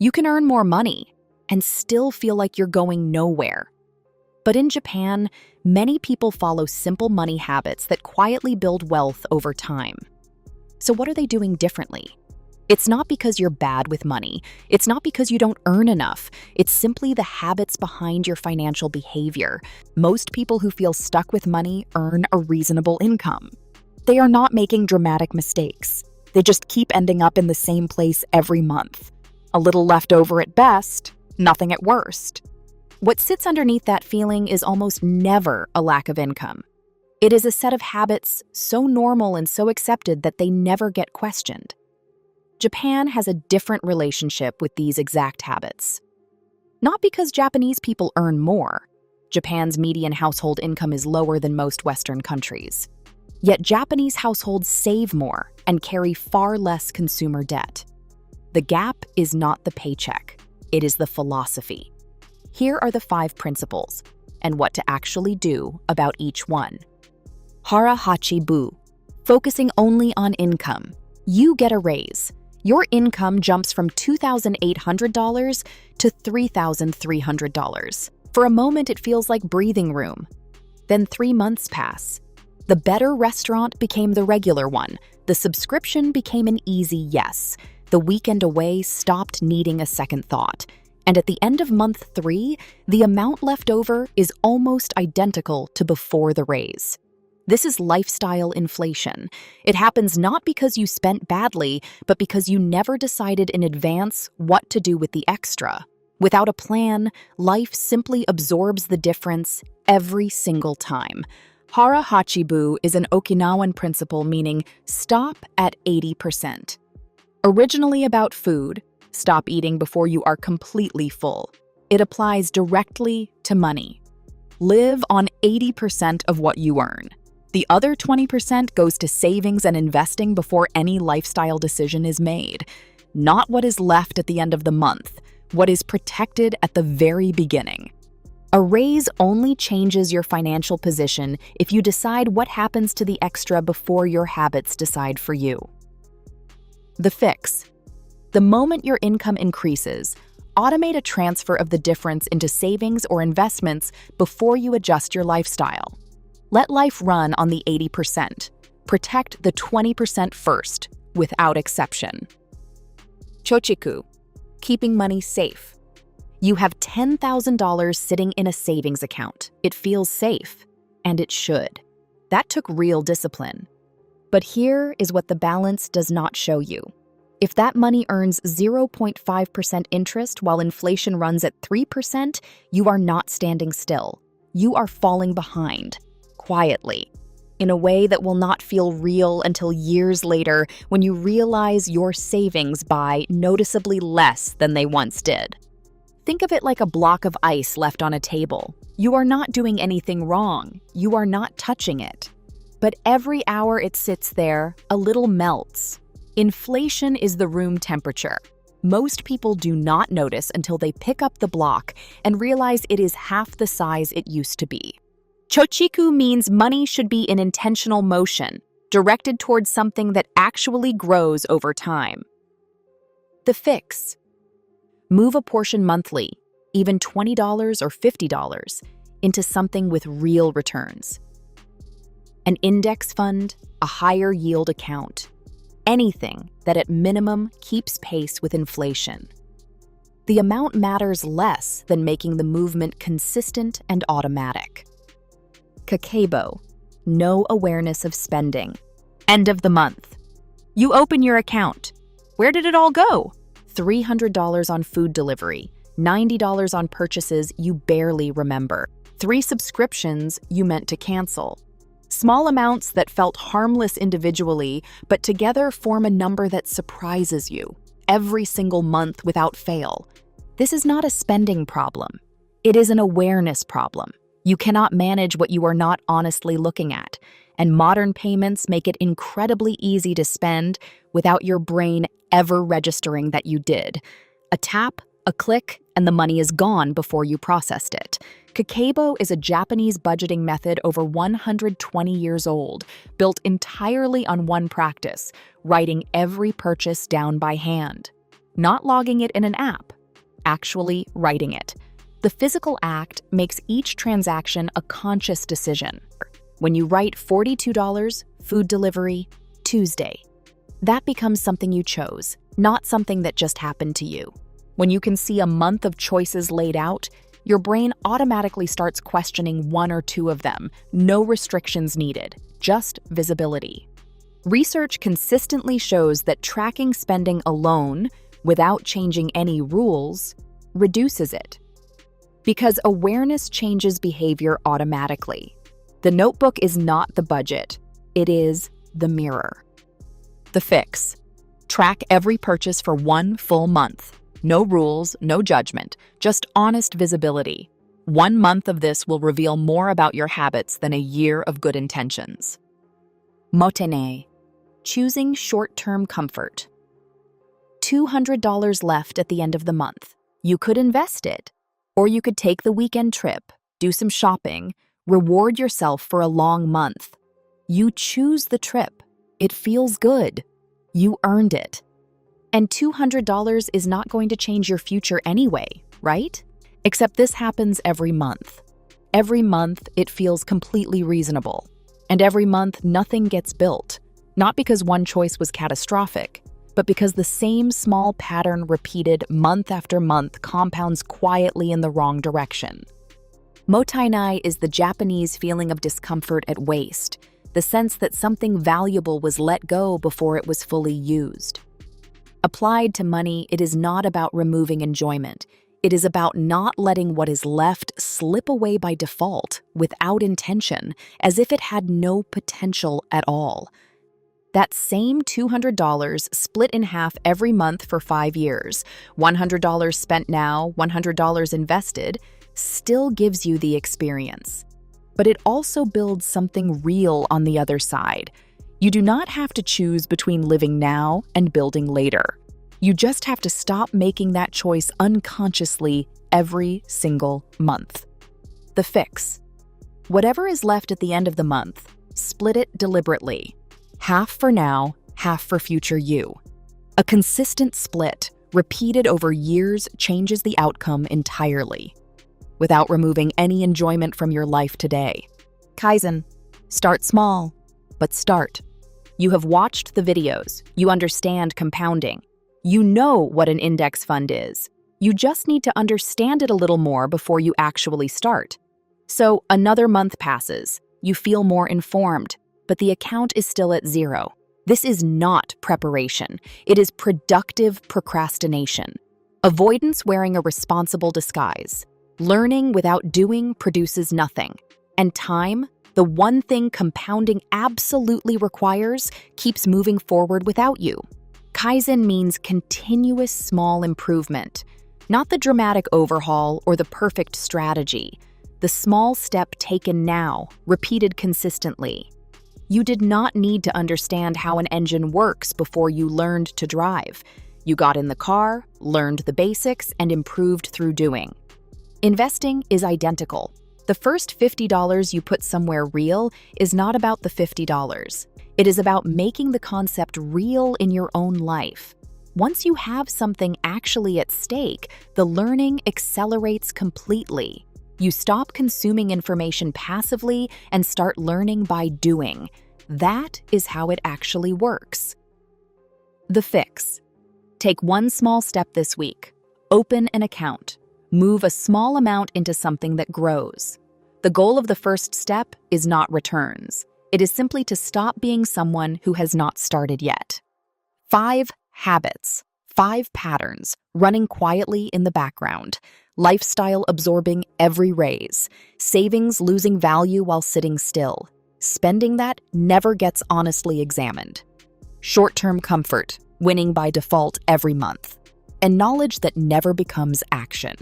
You can earn more money and still feel like you're going nowhere. But in Japan, many people follow simple money habits that quietly build wealth over time. So what are they doing differently? It's not because you're bad with money. It's not because you don't earn enough. It's simply the habits behind your financial behavior. Most people who feel stuck with money earn a reasonable income. They are not making dramatic mistakes. They just keep ending up in the same place every month. A little left over at best, nothing at worst. What sits underneath that feeling is almost never a lack of income. It is a set of habits so normal and so accepted that they never get questioned. Japan has a different relationship with these exact habits. Not because Japanese people earn more. Japan's median household income is lower than most Western countries. Yet Japanese households save more and carry far less consumer debt. The gap is not the paycheck, it is the philosophy. Here are the 5 principles, and what to actually do about each one. Hara Hachi Bu, focusing only on income. You get a raise. Your income jumps from $2,800 to $3,300. For a moment, it feels like breathing room. Then 3 months pass. The better restaurant became the regular one. The subscription became an easy yes. The weekend away stopped needing a second thought. And at the end of month 3, the amount left over is almost identical to before the raise. This is lifestyle inflation. It happens not because you spent badly, but because you never decided in advance what to do with the extra. Without a plan, life simply absorbs the difference every single time. Hara Hachi Bu is an Okinawan principle meaning stop at 80%. Originally about food, stop eating before you are completely full. It applies directly to money. Live on 80% of what you earn. The other 20% goes to savings and investing before any lifestyle decision is made. Not what is left at the end of the month, what is protected at the very beginning. A raise only changes your financial position if you decide what happens to the extra before your habits decide for you. The fix. The moment your income increases, automate a transfer of the difference into savings or investments before you adjust your lifestyle. Let life run on the 80%. Protect the 20% first, without exception. Chiku, keeping money safe. You have $10,000 sitting in a savings account. It feels safe, and it should. That took real discipline. But here is what the balance does not show you. If that money earns 0.5% interest while inflation runs at 3%, you are not standing still. You are falling behind. Quietly, in a way that will not feel real until years later when you realize your savings buy noticeably less than they once did. Think of it like a block of ice left on a table. You are not doing anything wrong. You are not touching it. But every hour it sits there, a little melts. Inflation is the room temperature. Most people do not notice until they pick up the block and realize it is half the size it used to be. Chiku means money should be in intentional motion, directed towards something that actually grows over time. The fix. Move a portion monthly, even $20 or $50, into something with real returns. An index fund, a higher yield account, anything that at minimum keeps pace with inflation. The amount matters less than making the movement consistent and automatic. Kakeibo, no awareness of spending. End of the month. You open your account. Where did it all go? $300 on food delivery, $90 on purchases you barely remember, 3 subscriptions you meant to cancel. Small amounts that felt harmless individually, but together form a number that surprises you every single month without fail. This is not a spending problem. It is an awareness problem. You cannot manage what you are not honestly looking at, and modern payments make it incredibly easy to spend without your brain ever registering that you did. A tap, a click, and the money is gone before you processed it. Kakeibo is a Japanese budgeting method over 120 years old, built entirely on one practice, writing every purchase down by hand. not logging it in an app, actually writing it. The physical act makes each transaction a conscious decision. When you write $42, food delivery, Tuesday, that becomes something you chose, not something that just happened to you. When you can see a month of choices laid out, your brain automatically starts questioning one or two of them. No restrictions needed, just visibility. Research consistently shows that tracking spending alone, without changing any rules, reduces it. Because awareness changes behavior automatically. The notebook is not the budget, it is the mirror. The fix: track every purchase for 1 full month. No rules, no judgment, just honest visibility. 1 month of this will reveal more about your habits than a year of good intentions. Mottainai, choosing short-term comfort. $200 left at the end of the month. You could invest it, or you could take the weekend trip, do some shopping, reward yourself for a long month. You choose the trip. It feels good. You earned it. And $200 is not going to change your future anyway, right? Except this happens every month. Every month, it feels completely reasonable. And every month, nothing gets built. Not because one choice was catastrophic, but because the same small pattern repeated month after month compounds quietly in the wrong direction. Mottainai is the Japanese feeling of discomfort at waste, the sense that something valuable was let go before it was fully used. Applied to money, it is not about removing enjoyment. It is about not letting what is left slip away by default, without intention, as if it had no potential at all. That same $200 split in half every month for 5 years, $100 spent now, $100 invested, still gives you the experience. But it also builds something real on the other side. You do not have to choose between living now and building later. You just have to stop making that choice unconsciously every single month. The fix: whatever is left at the end of the month, split it deliberately. Half for now, half for future you. A consistent split, repeated over years, changes the outcome entirely, without removing any enjoyment from your life today. Kaizen: start small, but start. You have watched the videos, you understand compounding. You know what an index fund is. You just need to understand it a little more before you actually start. So another month passes, you feel more informed, but the account is still at zero. This is not preparation. It is productive procrastination. Avoidance wearing a responsible disguise. Learning without doing produces nothing. And time, the one thing compounding absolutely requires, keeps moving forward without you. Kaizen means continuous small improvement, not the dramatic overhaul or the perfect strategy. The small step taken now, repeated consistently. You did not need to understand how an engine works before you learned to drive. You got in the car, learned the basics, and improved through doing. Investing is identical. The first $50 you put somewhere real is not about the $50. It is about making the concept real in your own life. Once you have something actually at stake, the learning accelerates completely. You stop consuming information passively and start learning by doing. That is how it actually works. The fix: take one small step this week. Open an account. Move a small amount into something that grows. The goal of the first step is not returns. It is simply to stop being someone who has not started yet. 5 habits, 5 patterns, running quietly in the background. Lifestyle absorbing every raise. Savings losing value while sitting still. Spending that never gets honestly examined. Short-term comfort, winning by default every month. And knowledge that never becomes action.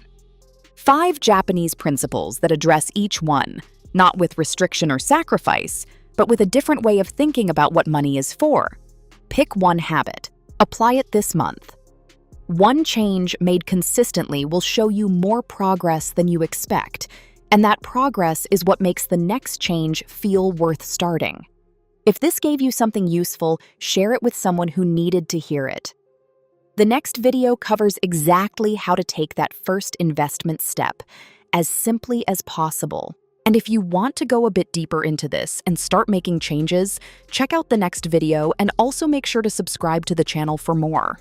5 Japanese principles that address each one, not with restriction or sacrifice, but with a different way of thinking about what money is for. Pick one habit. Apply it this month. One change made consistently will show you more progress than you expect, and that progress is what makes the next change feel worth starting. If this gave you something useful, share it with someone who needed to hear it. The next video covers exactly how to take that first investment step as simply as possible. And if you want to go a bit deeper into this and start making changes, check out the next video and also make sure to subscribe to the channel for more.